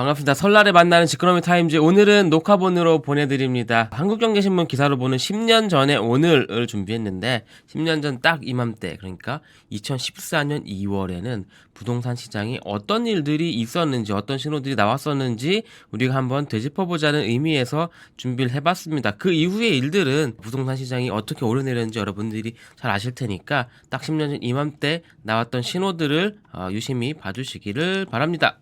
반갑습니다. 설날에 만나는 지크노미 타임즈, 오늘은 녹화본으로 보내드립니다. 한국경제신문 기사로 보는 10년 전의 오늘을 준비했는데 10년 전 딱 이맘때, 그러니까 2014년 2월에는 부동산 시장이 어떤 일들이 있었는지, 어떤 신호들이 나왔었는지 우리가 한번 되짚어보자는 의미에서 준비를 해봤습니다. 그 이후의 일들은 부동산 시장이 어떻게 오르내렸는지 여러분들이 잘 아실 테니까 딱 10년 전 이맘때 나왔던 신호들을 유심히 봐주시기를 바랍니다.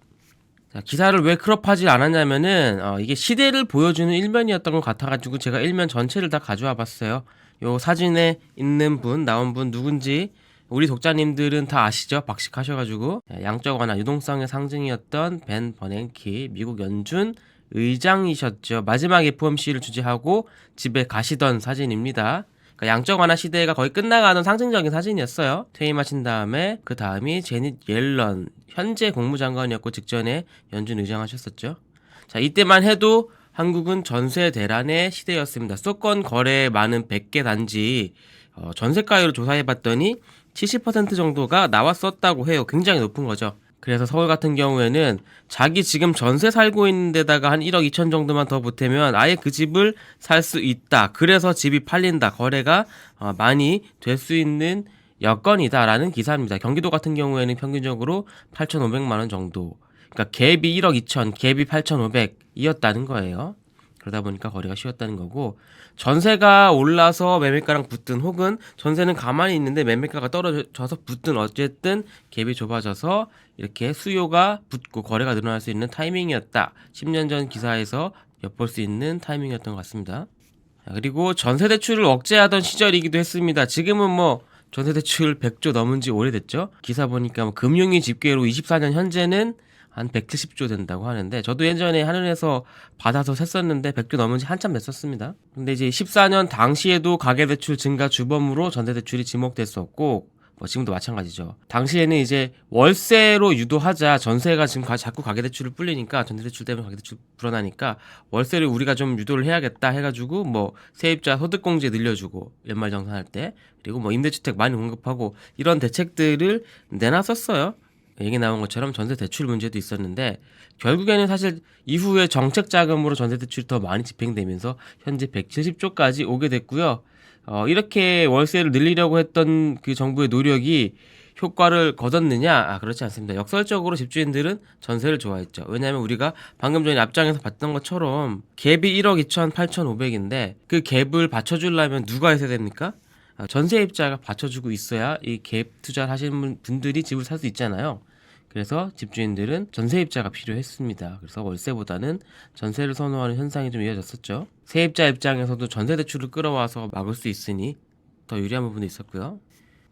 자, 기사를 왜 크롭하지 않았냐면은 이게 시대를 보여주는 일면이었던 것 같아가지고 제가 일면 전체를 다 가져와 봤어요. 요 사진에 있는 분, 나온 분 누군지 우리 독자님들은 다 아시죠? 박식하셔가지고 양적 완화 유동성의 상징이었던 벤 버냉키 미국 연준 의장이셨죠. 마지막 FOMC를 주재하고 집에 가시던 사진입니다. 그러니까 양적 완화 시대가 거의 끝나가는 상징적인 사진이었어요. 퇴임하신 다음에 그 다음이 제닛 옐런 현재 국무장관이었고 직전에 연준 의장하셨었죠. 자, 이때만 해도 한국은 전세 대란의 시대였습니다. 수도권 거래 많은 100개 단지 전세가율을 조사해봤더니 70% 정도가 나왔었다고 해요. 굉장히 높은 거죠. 그래서 서울 같은 경우에는 자기 지금 전세 살고 있는 데다가 한 1억 2천 정도만 더 보태면 아예 그 집을 살 수 있다. 그래서 집이 팔린다. 거래가 많이 될 수 있는 여건이다라는 기사입니다. 경기도 같은 경우에는 평균적으로 8,500만 원 정도. 그러니까 갭이 1억 2천, 갭이 8,500이었다는 거예요. 그러다 보니까 거래가 쉬웠다는 거고, 전세가 올라서 매매가랑 붙든 혹은 전세는 가만히 있는데 매매가가 떨어져서 붙든 어쨌든 갭이 좁아져서 이렇게 수요가 붙고 거래가 늘어날 수 있는 타이밍이었다. 10년 전 기사에서 엿볼 수 있는 타이밍이었던 것 같습니다. 그리고 전세대출을 억제하던 시절이기도 했습니다. 지금은 뭐 전세대출 100조 넘은 지 오래됐죠. 기사 보니까 뭐 금융위 집계로 24년 현재는 한 170조 된다고 하는데, 저도 예전에 한은에서 받아서 샜었는데 100조 넘은 지 한참 됐었습니다. 근데 이제 14년 당시에도 가계대출 증가 주범으로 전세대출이 지목됐었고, 뭐 지금도 마찬가지죠. 당시에는 이제 월세로 유도하자, 전세가 지금 자꾸 가계대출을 불리니까, 전세대출 때문에 가계대출 불어나니까 월세를 우리가 좀 유도를 해야겠다 해가지고 뭐 세입자 소득공제 늘려주고 연말정산할 때, 그리고 뭐 임대주택 많이 공급하고 이런 대책들을 내놨었어요. 얘기 나온 것처럼 전세대출 문제도 있었는데, 결국에는 사실 이후에 정책자금으로 전세대출이 더 많이 집행되면서 현재 170조까지 오게 됐고요. 이렇게 월세를 늘리려고 했던 그 정부의 노력이 효과를 거뒀느냐? 그렇지 않습니다. 역설적으로 집주인들은 전세를 좋아했죠. 왜냐하면 우리가 방금 전에 앞장에서 봤던 것처럼 갭이 1억 2천 8,500인데 그 갭을 받쳐주려면 누가 있어야 됩니까? 전세입자가 받쳐주고 있어야 이 갭 투자를 하시는 분들이 집을 살 수 있잖아요. 그래서 집주인들은 전세입자가 필요했습니다. 그래서 월세보다는 전세를 선호하는 현상이 좀 이어졌었죠. 세입자 입장에서도 전세대출을 끌어와서 막을 수 있으니 더 유리한 부분도 있었고요.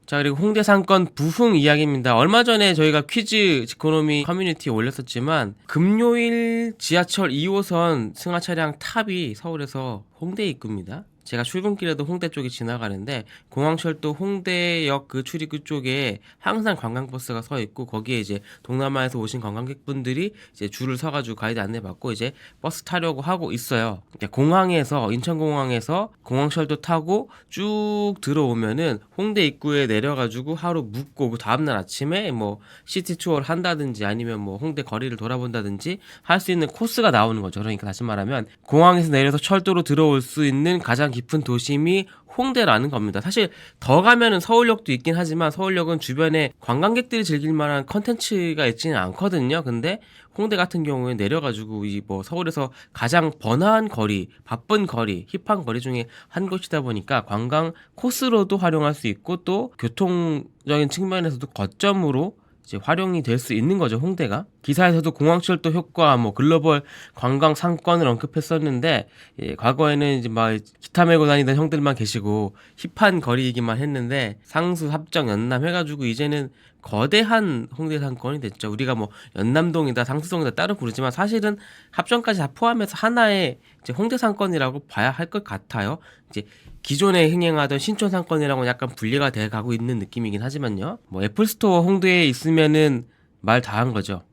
자, 그리고 홍대 상권 부흥 이야기입니다. 얼마 전에 저희가 퀴즈 지코노미 커뮤니티에 올렸었지만, 금요일 지하철 2호선 승하 차량 탑이 서울에서 홍대에 입구입니다. 제가 출근길에도 홍대 쪽에 지나가는데 공항철도 홍대역 그 출입구 쪽에 항상 관광버스가 서 있고, 거기에 이제 동남아에서 오신 관광객분들이 이제 줄을 서가지고 가이드 안내받고 이제 버스 타려고 하고 있어요. 공항에서, 인천공항에서 공항철도 타고 쭉 들어오면은 홍대 입구에 내려가지고 하루 묵고 그 다음날 아침에 뭐 시티 투어를 한다든지 아니면 뭐 홍대 거리를 돌아본다든지 할 수 있는 코스가 나오는 거죠. 그러니까 다시 말하면 공항에서 내려서 철도로 들어올 수 있는 가장 깊은 도심이 홍대라는 겁니다. 사실 더 가면은 서울역도 있긴 하지만 서울역은 주변에 관광객들이 즐길 만한 컨텐츠가 있지는 않거든요. 근데 홍대 같은 경우에 내려가지고 이 뭐 서울에서 가장 번화한 거리, 바쁜 거리, 힙한 거리 중에 한 곳이다 보니까 관광 코스로도 활용할 수 있고, 또 교통적인 측면에서도 거점으로 이제 활용이 될 수 있는 거죠, 홍대가. 기사에서도 공항철도 효과, 뭐 글로벌 관광 상권을 언급했었는데, 과거에는 이제 막 기타 메고 다니던 형들만 계시고 힙한 거리이기만 했는데, 상수, 합정, 연남 해가지고 이제는 거대한 홍대 상권이 됐죠. 우리가 뭐 연남동이다, 상수동이다 따로 부르지만 사실은 합정까지 다 포함해서 하나의 이제 홍대 상권이라고 봐야 할 것 같아요. 이제 기존에 흥행하던 신촌 상권이랑은 약간 분리가 돼 가고 있는 느낌이긴 하지만요. 뭐 애플스토어 홍대에 있으면은 말 다 한 거죠.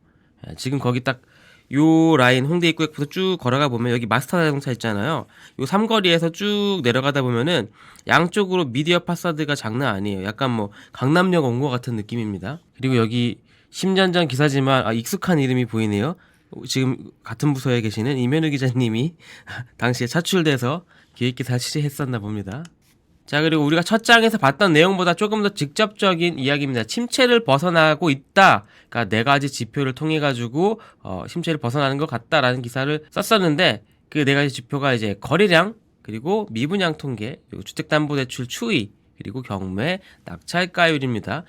지금 거기 딱 요 라인 홍대 입구에부터 쭉 걸어가 보면 여기 마스터 자동차 있잖아요. 요 삼거리에서 쭉 내려가다 보면은 양쪽으로 미디어 파사드가 장난 아니에요. 약간 뭐 강남역 온 것 같은 느낌입니다. 그리고 여기 10년 전 기사지만 익숙한 이름이 보이네요. 지금 같은 부서에 계시는 이면우 기자님이 당시에 차출돼서 기획기사 취재했었나 봅니다. 자, 그리고 우리가 첫 장에서 봤던 내용보다 조금 더 직접적인 이야기입니다. 침체를 벗어나고 있다. 그러니까 네 가지 지표를 통해 가지고 침체를 벗어나는 것 같다라는 기사를 썼었는데, 그 네 가지 지표가 이제 거래량, 그리고 미분양 통계, 그리고 주택담보대출 추이, 그리고 경매, 낙찰가율입니다.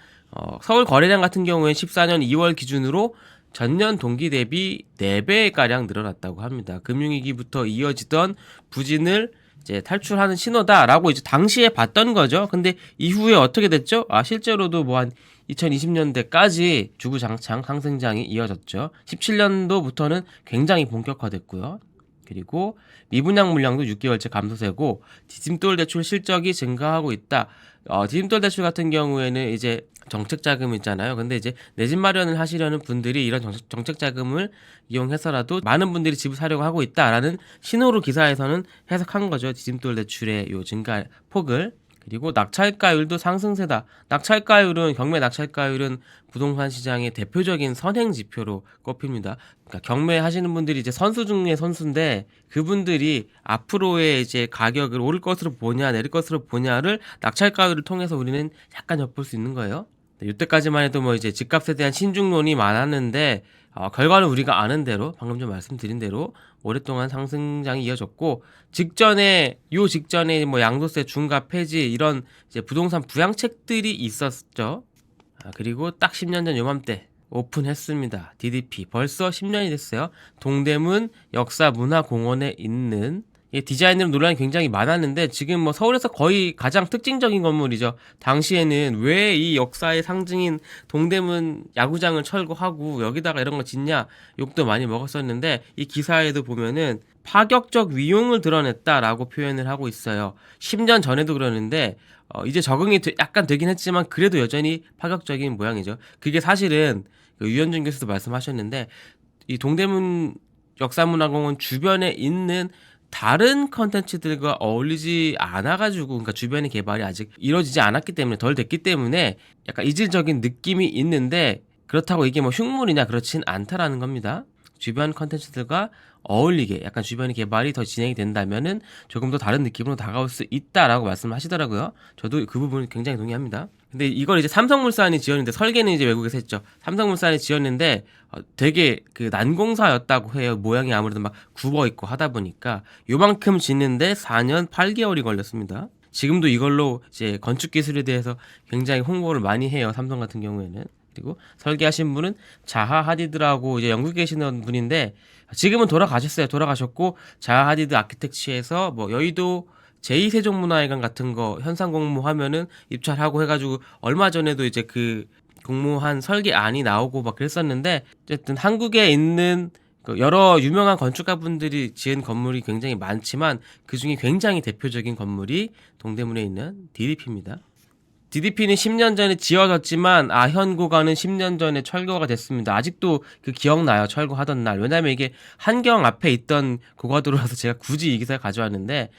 서울 거래량 같은 경우에 14년 2월 기준으로 전년 동기 대비 4배가량 늘어났다고 합니다. 금융위기부터 이어지던 부진을 이제 탈출하는 신호다라고 이제 당시에 봤던 거죠. 근데 이후에 어떻게 됐죠? 실제로도 뭐 한 2020년대까지 주구장창 상승장이 이어졌죠. 17년도부터는 굉장히 본격화됐고요. 그리고 미분양 물량도 6개월째 감소세고 디딤돌 대출 실적이 증가하고 있다. 디딤돌 대출 같은 경우에는 이제 정책 자금 있잖아요. 근데 이제 내 집 마련을 하시려는 분들이 이런 정책 자금을 이용해서라도 많은 분들이 집을 사려고 하고 있다라는 신호로 기사에서는 해석한 거죠. 디딤돌 대출의 요 증가 폭을. 그리고 낙찰가율도 상승세다. 경매 낙찰가율은 부동산 시장의 대표적인 선행 지표로 꼽힙니다. 그러니까 경매 하시는 분들이 이제 선수 중에 선수인데, 그분들이 앞으로의 이제 가격을 오를 것으로 보냐 내릴 것으로 보냐를 낙찰가율을 통해서 우리는 약간 엿볼 수 있는 거예요. 이때까지만 해도 뭐 이제 집값에 대한 신중론이 많았는데, 결과는 우리가 아는 대로, 방금 좀 말씀드린 대로 오랫동안 상승장이 이어졌고, 직전에 뭐 양도세 중과 폐지 이런 이제 부동산 부양책들이 있었죠. 그리고 딱 10년 전 요맘때 오픈했습니다. DDP 벌써 10년이 됐어요. 동대문 역사문화공원에 있는, 디자인으로 논란이 굉장히 많았는데 지금 뭐 서울에서 거의 가장 특징적인 건물이죠. 당시에는 왜 이 역사의 상징인 동대문 야구장을 철거하고 여기다가 이런 거 짓냐 욕도 많이 먹었었는데, 이 기사에도 보면은 파격적 위용을 드러냈다라고 표현을 하고 있어요. 10년 전에도 그러는데 이제 적응이 약간 되긴 했지만 그래도 여전히 파격적인 모양이죠. 그게 사실은 그 유현준 교수도 말씀하셨는데, 이 동대문 역사문화공원 주변에 있는 다른 컨텐츠들과 어울리지 않아가지고, 그러니까 주변의 개발이 아직 이루어지지 않았기 때문에, 덜 됐기 때문에 약간 이질적인 느낌이 있는데, 그렇다고 이게 뭐 흉물이냐 그렇진 않다라는 겁니다. 주변 컨텐츠들과 어울리게 약간 주변의 개발이 더 진행이 된다면은 조금 더 다른 느낌으로 다가올 수 있다라고 말씀을 하시더라고요. 저도 그 부분을 굉장히 동의합니다. 근데 이걸 이제 삼성물산이 지었는데, 설계는 이제 외국에서 했죠. 삼성물산이 지었는데 되게 그 난공사였다고 해요. 모양이 아무래도 막 굽어 있고 하다 보니까 요만큼 짓는데 4년 8개월이 걸렸습니다. 지금도 이걸로 이제 건축 기술에 대해서 굉장히 홍보를 많이 해요. 삼성 같은 경우에는. 그리고 설계하신 분은 자하 하디드라고 이제 영국에 계시는 분인데, 지금은 돌아가셨고, 자하 하디드 아키텍처에서 뭐 여의도 제2세종문화회관 같은 거 현상 공모하면은 입찰하고 해가지고 얼마 전에도 이제 그 공모한 설계안이 나오고 막 그랬었는데, 어쨌든 한국에 있는 여러 유명한 건축가분들이 지은 건물이 굉장히 많지만 그 중에 굉장히 대표적인 건물이 동대문에 있는 DDP입니다. DDP는 10년 전에 지어졌지만 아현고가는 10년 전에 철거가 됐습니다. 아직도 그 기억나요, 철거하던 날. 왜냐면 이게 한경 앞에 있던 고가도로라서 제가 굳이 이 기사를 가져왔는데,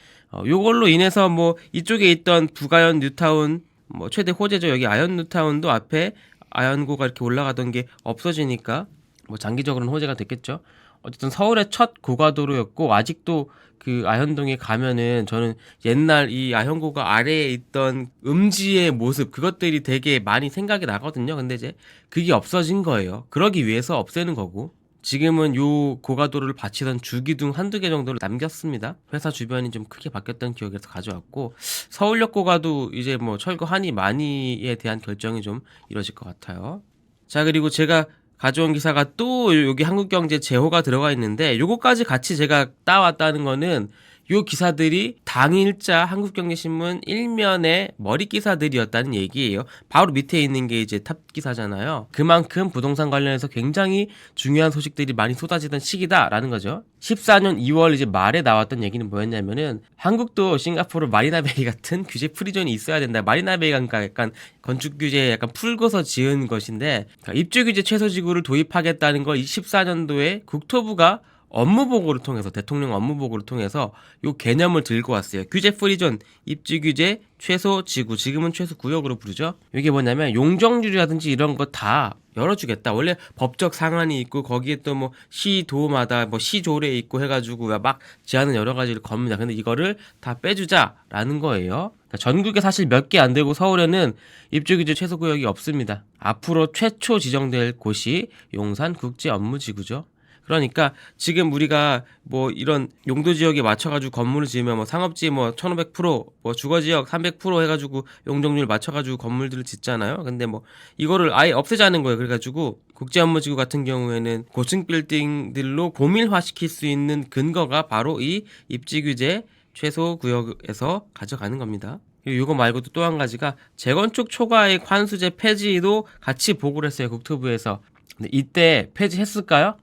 요걸로 인해서 뭐 이쪽에 있던 북아현 뉴타운 뭐 최대 호재죠. 여기 아현 뉴타운도 앞에 아현고가 이렇게 올라가던 게 없어지니까 뭐 장기적으로는 호재가 됐겠죠. 어쨌든 서울의 첫 고가도로였고, 아직도 그 아현동에 가면은 저는 옛날 이 아현고가 아래에 있던 음지의 모습, 그것들이 되게 많이 생각이 나거든요. 근데 이제 그게 없어진 거예요. 그러기 위해서 없애는 거고, 지금은 요 고가도로를 받치던 주기둥 한두 개 정도를 남겼습니다. 회사 주변이 좀 크게 바뀌었던 기억에서 가져왔고, 서울역 고가도 이제 뭐 철거하니 마니에 대한 결정이 좀 이루어질 것 같아요. 자, 그리고 제가 가져온 기사가 또 여기 한국경제 제호가 들어가 있는데, 요거까지 같이 제가 따왔다는 거는 요 기사들이 당일자 한국경제신문 1면의 머리 기사들이었다는 얘기예요. 바로 밑에 있는 게 이제 탑 기사잖아요. 그만큼 부동산 관련해서 굉장히 중요한 소식들이 많이 쏟아지던 시기다라는 거죠. 14년 2월 이제 말에 나왔던 얘기는 뭐였냐면은, 한국도 싱가포르 마리나베이 같은 규제 프리존이 있어야 된다. 마리나베이가 그러니까 약간 건축 규제 약간 풀고서 지은 것인데, 그러니까 입주 규제 최소 지구를 도입하겠다는 걸 24년도에 국토부가 업무보고를 통해서, 대통령 업무보고를 통해서 요 개념을 들고 왔어요. 규제 프리존, 입지 규제, 최소 지구, 지금은 최소 구역으로 부르죠. 이게 뭐냐면 용적률이라든지 이런 거 다 열어주겠다. 원래 법적 상한이 있고 거기에 또 뭐 시도마다 뭐 시조례 있고 해가지고 막 제한은 여러 가지를 겁니다. 근데 이거를 다 빼주자라는 거예요. 그러니까 전국에 사실 몇 개 안 되고 서울에는 입주규제 최소구역이 없습니다. 앞으로 최초 지정될 곳이 용산국제업무지구죠. 그러니까 지금 우리가 뭐 이런 용도 지역에 맞춰가지고 건물을 지으면 뭐 상업지 뭐 1500%, 뭐 주거지역 300% 해가지고 용적률 맞춰가지고 건물들을 짓잖아요. 근데 뭐 이거를 아예 없애자는 거예요. 그래가지고 국제업무지구 같은 경우에는 고층 빌딩들로 고밀화시킬 수 있는 근거가 바로 이 입지규제 최소구역에서 가져가는 겁니다. 그리고 이거 말고도 또 한 가지가 재건축 초과액 환수제 폐지도 같이 보고를 했어요. 국토부에서. 근데 이때 폐지했을까요?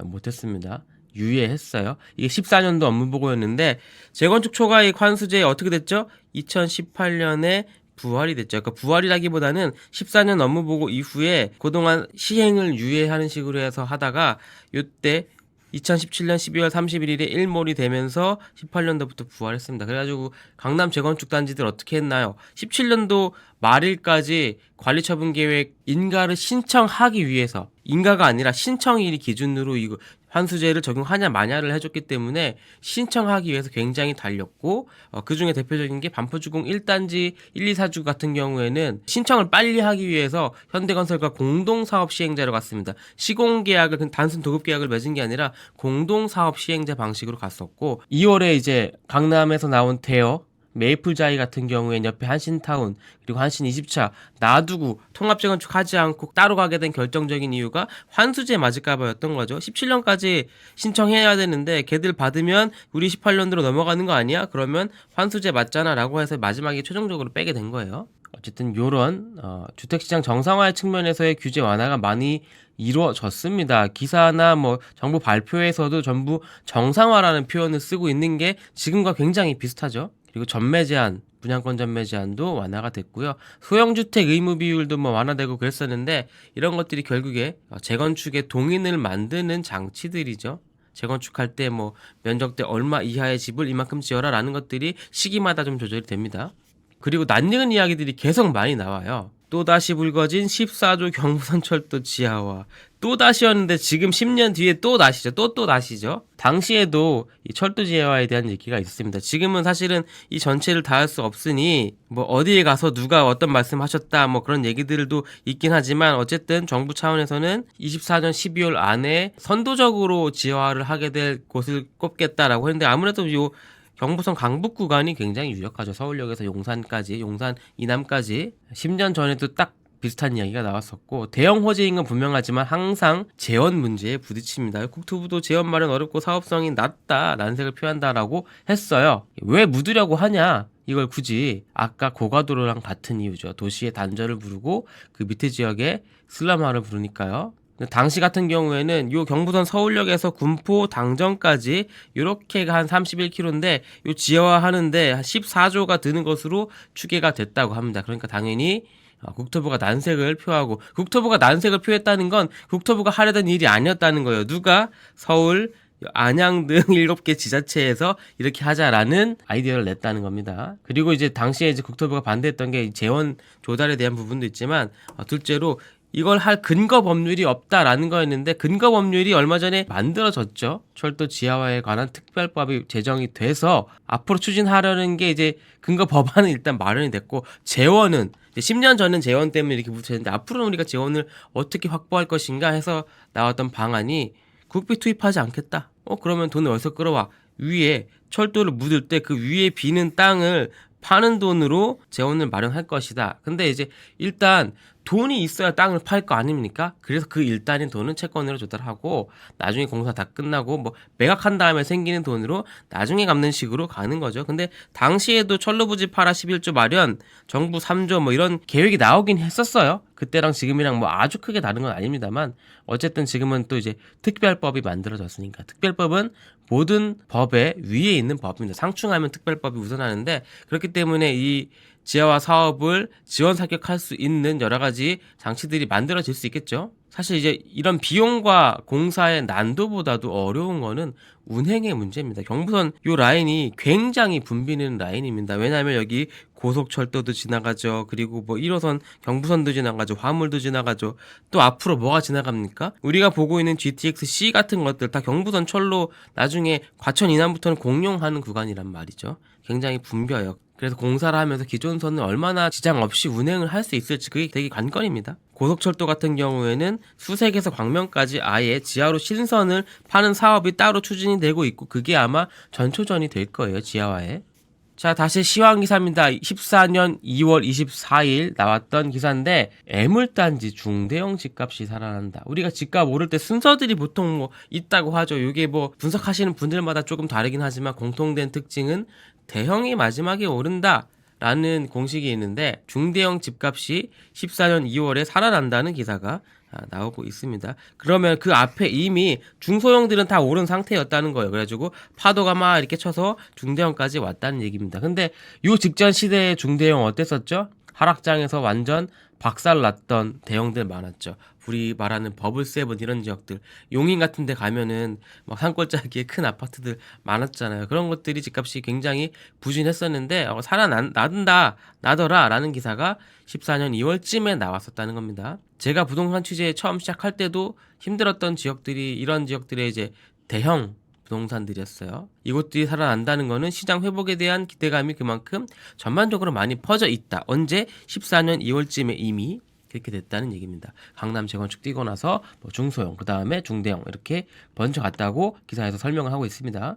못했습니다. 유예했어요. 이게 14년도 업무보고였는데 재건축 초과이익 환수제 어떻게 됐죠? 2018년에 부활이 됐죠. 그러니까 부활이라기보다는 14년 업무보고 이후에 그동안 시행을 유예하는 식으로 해서 하다가 요때 2017년 12월 31일에 일몰이 되면서 18년도부터 부활했습니다. 그래가지고 강남 재건축 단지들 어떻게 했나요? 17년도 말일까지 관리처분계획 인가를 신청하기 위해서, 인가가 아니라 신청일이 기준으로 이거 환수제를 적용하냐 마냐를 해줬기 때문에 신청하기 위해서 굉장히 달렸고, 그중에 대표적인 게 반포주공 1단지 1, 2, 4주 같은 경우에는 신청을 빨리 하기 위해서 현대건설과 공동사업 시행자로 갔습니다. 시공계약을 단순 도급계약을 맺은 게 아니라 공동사업 시행자 방식으로 갔었고, 2월에 이제 강남에서 나온 대여 메이플자이 같은 경우엔 옆에 한신타운 그리고 한신 20차 놔두고 통합재건축하지 않고 따로 가게 된 결정적인 이유가 환수제 맞을까봐였던 거죠. 17년까지 신청해야 되는데 걔들 받으면 우리 18년도로 넘어가는 거 아니야? 그러면 환수제 맞잖아 라고 해서 마지막에 최종적으로 빼게 된 거예요. 어쨌든 요런 주택시장 정상화의 측면에서의 규제 완화가 많이 이루어졌습니다. 기사나 뭐 정부 발표에서도 전부 정상화라는 표현을 쓰고 있는 게 지금과 굉장히 비슷하죠. 그리고 전매 제한, 분양권 전매 제한도 완화가 됐고요. 소형주택 의무 비율도 뭐 완화되고 그랬었는데 이런 것들이 결국에 재건축의 동인을 만드는 장치들이죠. 재건축할 때 뭐 면적대 얼마 이하의 집을 이만큼 지어라 라는 것들이 시기마다 좀 조절이 됩니다. 그리고 낯익은 이야기들이 계속 많이 나와요. 또다시 불거진 14조 경부선철도 지하화. 또다시였는데 지금 10년 뒤에 또다시죠. 또다시죠. 당시에도 이 철도 지하화에 대한 얘기가 있습니다. 지금은 사실은 이 전체를 다 할 수 없으니 뭐 어디에 가서 누가 어떤 말씀 하셨다 뭐 그런 얘기들도 있긴 하지만 어쨌든 정부 차원에서는 24년 12월 안에 선도적으로 지하화를 하게 될 곳을 꼽겠다라고 했는데 아무래도 요 경부선 강북 구간이 굉장히 유력하죠. 서울역에서 용산까지, 용산 이남까지 10년 전에도 딱 비슷한 이야기가 나왔었고 대형 호재인 건 분명하지만 항상 재원 문제에 부딪힙니다. 국토부도 재원 마련 어렵고 사업성이 낮다, 난색을 표한다라고 했어요. 왜 묻으려고 하냐? 이걸 굳이 아까 고가도로랑 같은 이유죠. 도시의 단절을 부르고 그 밑에 지역에 슬럼화를 부르니까요. 당시 같은 경우에는 요 경부선 서울역에서 군포 당정까지 요렇게가 한 31km인데 요 지하화 하는데 14조가 드는 것으로 추계가 됐다고 합니다. 그러니까 당연히 국토부가 난색을 표하고 국토부가 난색을 표했다는 건 국토부가 하려던 일이 아니었다는 거예요. 누가 서울, 안양 등 7개 지자체에서 이렇게 하자라는 아이디어를 냈다는 겁니다. 그리고 이제 당시에 이제 국토부가 반대했던 게 재원 조달에 대한 부분도 있지만 둘째로 이걸 할 근거 법률이 없다라는 거였는데 근거 법률이 얼마 전에 만들어졌죠. 철도 지하화에 관한 특별법이 제정이 돼서 앞으로 추진하려는 게 이제 근거 법안은 일단 마련이 됐고 재원은 10년 전은 재원 때문에 이렇게 붙였는데 앞으로는 우리가 재원을 어떻게 확보할 것인가 해서 나왔던 방안이 국비 투입하지 않겠다. 그러면 돈을 어디서 끌어와? 위에 철도를 묻을 때 그 위에 비는 땅을 파는 돈으로 재원을 마련할 것이다. 근데 이제 일단 돈이 있어야 땅을 팔 거 아닙니까? 그래서 그 일단인 돈은 채권으로 조달하고 나중에 공사 다 끝나고 뭐 매각한 다음에 생기는 돈으로 나중에 갚는 식으로 가는 거죠. 근데 당시에도 철로부지 팔아 11조 마련, 정부 3조 뭐 이런 계획이 나오긴 했었어요. 그때랑 지금이랑 뭐 아주 크게 다른 건 아닙니다만 어쨌든 지금은 또 이제 특별법이 만들어졌으니까 특별법은 모든 법의 위에 있는 법입니다. 상충하면 특별법이 우선하는데 그렇기 때문에 이 지하화 사업을 지원 사격할 수 있는 여러 가지 장치들이 만들어질 수 있겠죠. 사실 이제 이런 비용과 공사의 난도보다도 어려운 거는 운행의 문제입니다. 경부선 요 라인이 굉장히 붐비는 라인입니다. 왜냐하면 여기 고속철도도 지나가죠. 그리고 뭐 1호선 경부선도 지나가죠. 화물도 지나가죠. 또 앞으로 뭐가 지나갑니까? 우리가 보고 있는 GTX-C 같은 것들 다 경부선 철로 나중에 과천 이남부터는 공용하는 구간이란 말이죠. 굉장히 붐벼요. 그래서 공사를 하면서 기존선은 얼마나 지장 없이 운행을 할 수 있을지 그게 되게 관건입니다. 고속철도 같은 경우에는 수색에서 광명까지 아예 지하로 신선을 파는 사업이 따로 추진이 되고 있고 그게 아마 전초전이 될 거예요. 지하화에. 자, 다시 시황기사입니다. 14년 2월 24일 나왔던 기사인데 애물단지 중대형 집값이 살아난다. 우리가 집값 오를 때 순서들이 보통 뭐 있다고 하죠. 이게 뭐 분석하시는 분들마다 조금 다르긴 하지만 공통된 특징은 대형이 마지막에 오른다 라는 공식이 있는데 중대형 집값이 14년 2월에 살아난다는 기사가 나오고 있습니다. 그러면 그 앞에 이미 중소형들은 다 오른 상태였다는 거예요. 그래가지고 파도가 막 이렇게 쳐서 중대형까지 왔다는 얘기입니다. 근데 요 직전 시대의 중대형 어땠었죠? 하락장에서 완전 박살났던 대형들 많았죠. 우리 말하는 버블세븐 이런 지역들, 용인 같은 데 가면은 막 산골짜기에 큰 아파트들 많았잖아요. 그런 것들이 집값이 굉장히 부진했었는데 나더라 라는 기사가 14년 2월쯤에 나왔었다는 겁니다. 제가 부동산 취재 처음 시작할 때도 힘들었던 지역들이 이런 지역들의 이제 대형 부동산들이었어요. 이곳들이 살아난다는 거는 시장 회복에 대한 기대감이 그만큼 전반적으로 많이 퍼져 있다. 언제? 14년 2월쯤에 이미 그렇게 됐다는 얘기입니다. 강남 재건축 뛰고 나서 뭐 중소형, 그 다음에 중대형 이렇게 먼저 갔다고 기사에서 설명을 하고 있습니다.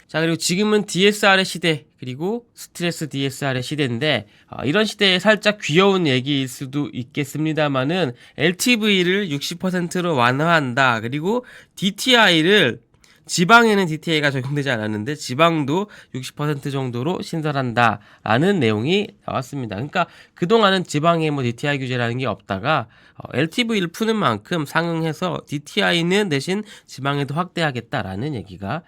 자, 그리고 지금은 DSR의 시대, 그리고 스트레스 DSR의 시대인데 이런 시대에 살짝 귀여운 얘기일 수도 있겠습니다만은 LTV를 60%로 완화한다. 그리고 DTI를 지방에는 DTI가 적용되지 않았는데 지방도 60% 정도로 신설한다 라는 내용이 나왔습니다. 그러니까 그동안은 지방에 뭐 DTI 규제라는 게 없다가 LTV를 푸는 만큼 상응해서 DTI는 대신 지방에도 확대하겠다라는 얘기가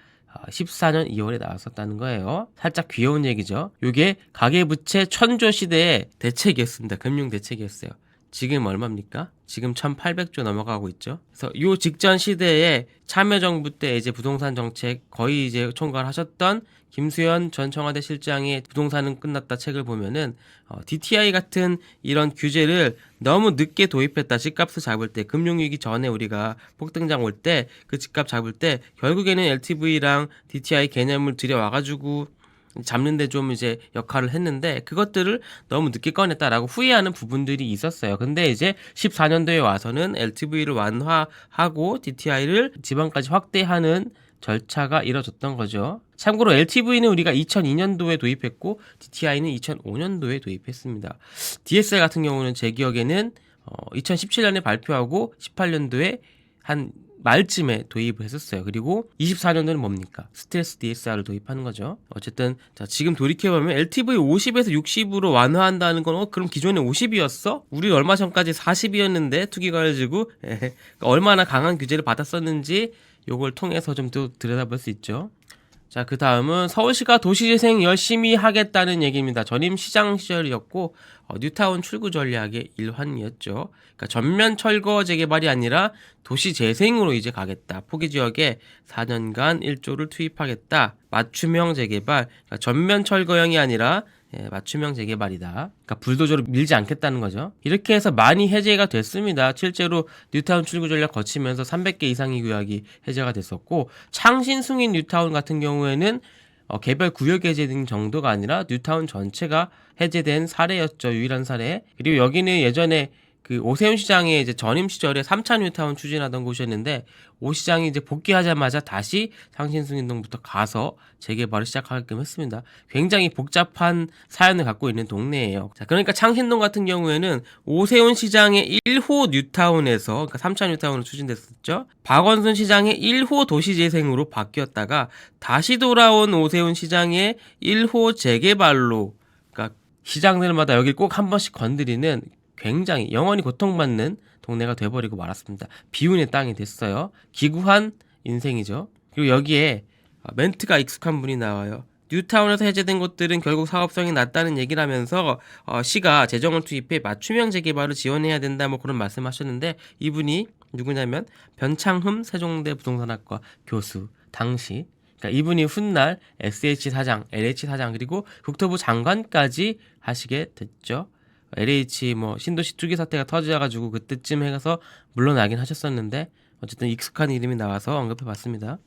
14년 2월에 나왔었다는 거예요. 살짝 귀여운 얘기죠. 이게 가계부채 천조 시대의 대책이었습니다. 금융 대책이었어요. 지금 얼마입니까? 지금 1800조 넘어가고 있죠. 그래서 요 직전 시대에 참여정부 때 이제 부동산 정책 거의 이제 총괄하셨던 김수현 전 청와대 실장의 부동산은 끝났다 책을 보면은 DTI 같은 이런 규제를 너무 늦게 도입했다. 집값을 잡을 때 금융위기 전에 우리가 폭등장 올 때 그 집값 잡을 때 결국에는 LTV랑 DTI 개념을 들여와가지고 잡는데 좀 이제 역할을 했는데 그것들을 너무 늦게 꺼냈다라고 후회하는 부분들이 있었어요. 근데 이제 14년도에 와서는 LTV를 완화하고 DTI를 지방까지 확대하는 절차가 이뤄졌던 거죠. 참고로 LTV는 우리가 2002년도에 도입했고 DTI는 2005년도에 도입했습니다. DSR 같은 경우는 제 기억에는 2017년에 발표하고 18년도에 한 말쯤에 도입을 했었어요. 그리고 24년도는 뭡니까? 스트레스 DSR을 도입하는 거죠. 어쨌든 자, 지금 돌이켜보면 LTV 50에서 60으로 완화한다는 건 그럼 기존에 50이었어? 우리 얼마 전까지 40이었는데 투기과열지구 얼마나 강한 규제를 받았었는지 요걸 통해서 좀 더 들여다볼 수 있죠. 자, 그 다음은 서울시가 도시재생 열심히 하겠다는 얘기입니다. 전임 시장 시절이었고 뉴타운 출구 전략의 일환이었죠. 그러니까 전면 철거 재개발이 아니라 도시재생으로 이제 가겠다. 포기지역에 4년간 1조를 투입하겠다. 맞춤형 재개발, 그러니까 전면 철거형이 아니라 맞춤형 재개발이다. 그러니까 불도저로 밀지 않겠다는 거죠. 이렇게 해서 많이 해제가 됐습니다. 실제로 뉴타운 출구 전략 거치면서 300개 이상의 구역이 해제가 됐었고 창신숭인 뉴타운 같은 경우에는 개별 구역 해제된 정도가 아니라 뉴타운 전체가 해제된 사례였죠. 유일한 사례. 그리고 여기는 예전에 그 오세훈 시장의 이제 전임 시절에 3차 뉴타운 추진하던 곳이었는데 오 시장이 이제 복귀하자마자 다시 창신숭인동부터 가서 재개발을 시작하게끔 했습니다. 굉장히 복잡한 사연을 갖고 있는 동네예요. 자, 그러니까 창신동 같은 경우에는 오세훈 시장의 1호 뉴타운에서 그러니까 3차 뉴타운으로 추진됐었죠. 박원순 시장의 1호 도시재생으로 바뀌었다가 다시 돌아온 오세훈 시장의 1호 재개발로 그러니까 시장들마다 여기 꼭 한 번씩 건드리는 굉장히 영원히 고통받는 동네가 돼버리고 말았습니다. 비운의 땅이 됐어요. 기구한 인생이죠. 그리고 여기에 멘트가 익숙한 분이 나와요. 뉴타운에서 해제된 곳들은 결국 사업성이 낮다는 얘기를 하면서 시가 재정을 투입해 맞춤형 재개발을 지원해야 된다 뭐 그런 말씀하셨는데, 이분이 누구냐면 변창흠 세종대 부동산학과 교수 당시, 그러니까 이분이 훗날 SH 사장, LH 사장 그리고 국토부 장관까지 하시게 됐죠. LH 뭐 신도시 투기 사태가 터져가지고 그때쯤 해서 물러나긴 하셨었는데 어쨌든 익숙한 이름이 나와서 언급해봤습니다.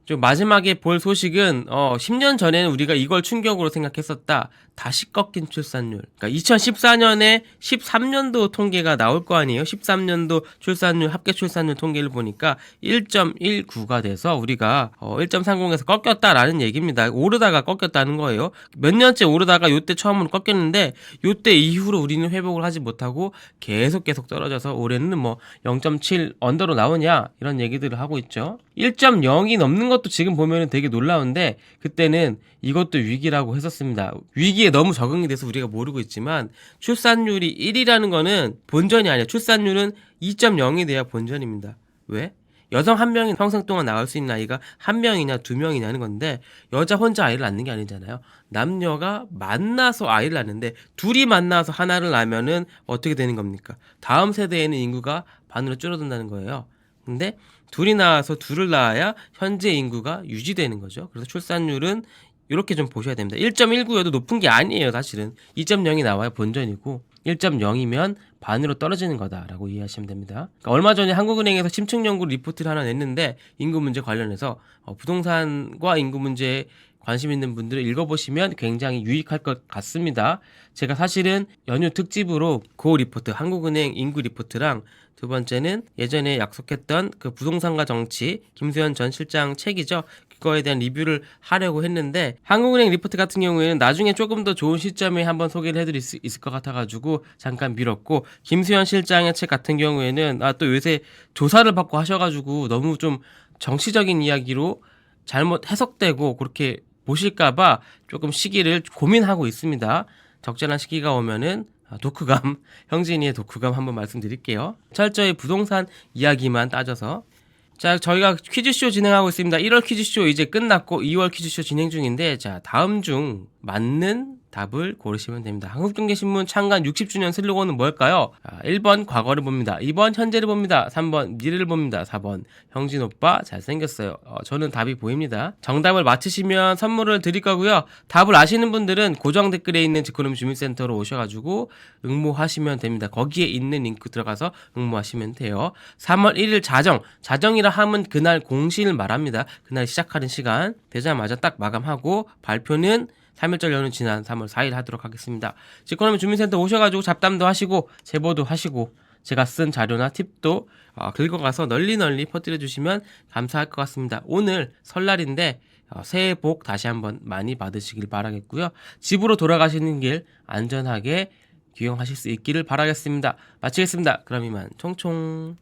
좀 마지막에 볼 소식은 10년 전에는 우리가 이걸 충격으로 생각했었다. 다시 꺾인 출산율. 그러니까 2014년에 13년도 통계가 나올 거 아니에요. 13년도 출산율, 합계 출산율 통계를 보니까 1.19가 돼서 우리가 1.30에서 꺾였다라는 얘기입니다. 오르다가 꺾였다는 거예요. 몇 년째 오르다가 요때 처음으로 꺾였는데 요때 이후로 우리는 회복을 하지 못하고 계속 떨어져서 올해는 뭐 0.7 언더로 나오냐 이런 얘기들을 하고 있죠. 1.0이 넘는 것도 지금 보면은 되게 놀라운데 그때는 이것도 위기라고 했었습니다. 위기에 너무 적응이 돼서 우리가 모르고 있지만 출산율이 1이라는 거는 본전이 아니야. 출산율은 2.0이 돼야 본전입니다. 왜? 여성 한 명이 평생 동안 낳을 수 있는 아이가 한 명이냐 두 명이냐는 건데 여자 혼자 아이를 낳는 게 아니잖아요. 남녀가 만나서 아이를 낳는데 둘이 만나서 하나를 낳으면은 어떻게 되는 겁니까? 다음 세대에는 인구가 반으로 줄어든다는 거예요. 근데 둘이 나와서 둘을 낳아야 현재 인구가 유지되는 거죠. 그래서 출산율은 이렇게 좀 보셔야 됩니다. 1.19여도 높은 게 아니에요. 사실은 2.0이 나와야 본전이고 1.0이면 반으로 떨어지는 거다라고 이해하시면 됩니다. 그러니까 얼마 전에 한국은행에서 심층 연구 리포트를 하나 냈는데 인구 문제 관련해서 부동산과 인구 문제에 관심 있는 분들은 읽어보시면 굉장히 유익할 것 같습니다. 제가 사실은 연휴 특집으로 그 리포트, 한국은행 인구 리포트랑 두 번째는 예전에 약속했던 그 부동산과 정치, 김수현 전 실장 책이죠. 그거에 대한 리뷰를 하려고 했는데 한국은행 리포트 같은 경우에는 나중에 조금 더 좋은 시점에 한번 소개를 해드릴 수 있을 것 같아가지고 잠깐 미뤘고, 김수현 실장의 책 같은 경우에는 또 요새 조사를 받고 하셔가지고 너무 좀 정치적인 이야기로 잘못 해석되고 그렇게 보실까봐 조금 시기를 고민하고 있습니다. 적절한 시기가 오면은 독후감, 형진이의 독후감 한번 말씀드릴게요. 철저히 부동산 이야기만 따져서. 자, 저희가 퀴즈쇼 진행하고 있습니다. 1월 퀴즈쇼 이제 끝났고 2월 퀴즈쇼 진행 중인데, 자, 다음 중 맞는 답을 고르시면 됩니다. 한국경제신문 창간 60주년 슬로건은 뭘까요? 1번 과거를 봅니다. 2번 현재를 봅니다. 3번 미래를 봅니다. 4번 형진 오빠 잘생겼어요. 저는 답이 보입니다. 정답을 맞히시면 선물을 드릴 거고요. 답을 아시는 분들은 고정 댓글에 있는 지코노미 주민센터로 오셔가지고 응모하시면 됩니다. 거기에 있는 링크 들어가서 응모하시면 돼요. 3월 1일 자정이라 하면 그날 공시를 말합니다. 그날 시작하는 시간 되자마자 딱 마감하고 발표는 3일절 연휴 지난 3월 4일 하도록 하겠습니다. 지코노미 주민센터 오셔가지고 잡담도 하시고 제보도 하시고 제가 쓴 자료나 팁도 긁어가서 널리 퍼뜨려 주시면 감사할 것 같습니다. 오늘 설날인데 새해 복 다시 한번 많이 받으시길 바라겠고요. 집으로 돌아가시는 길 안전하게 귀경하실 수 있기를 바라겠습니다. 마치겠습니다. 그럼 이만 총총.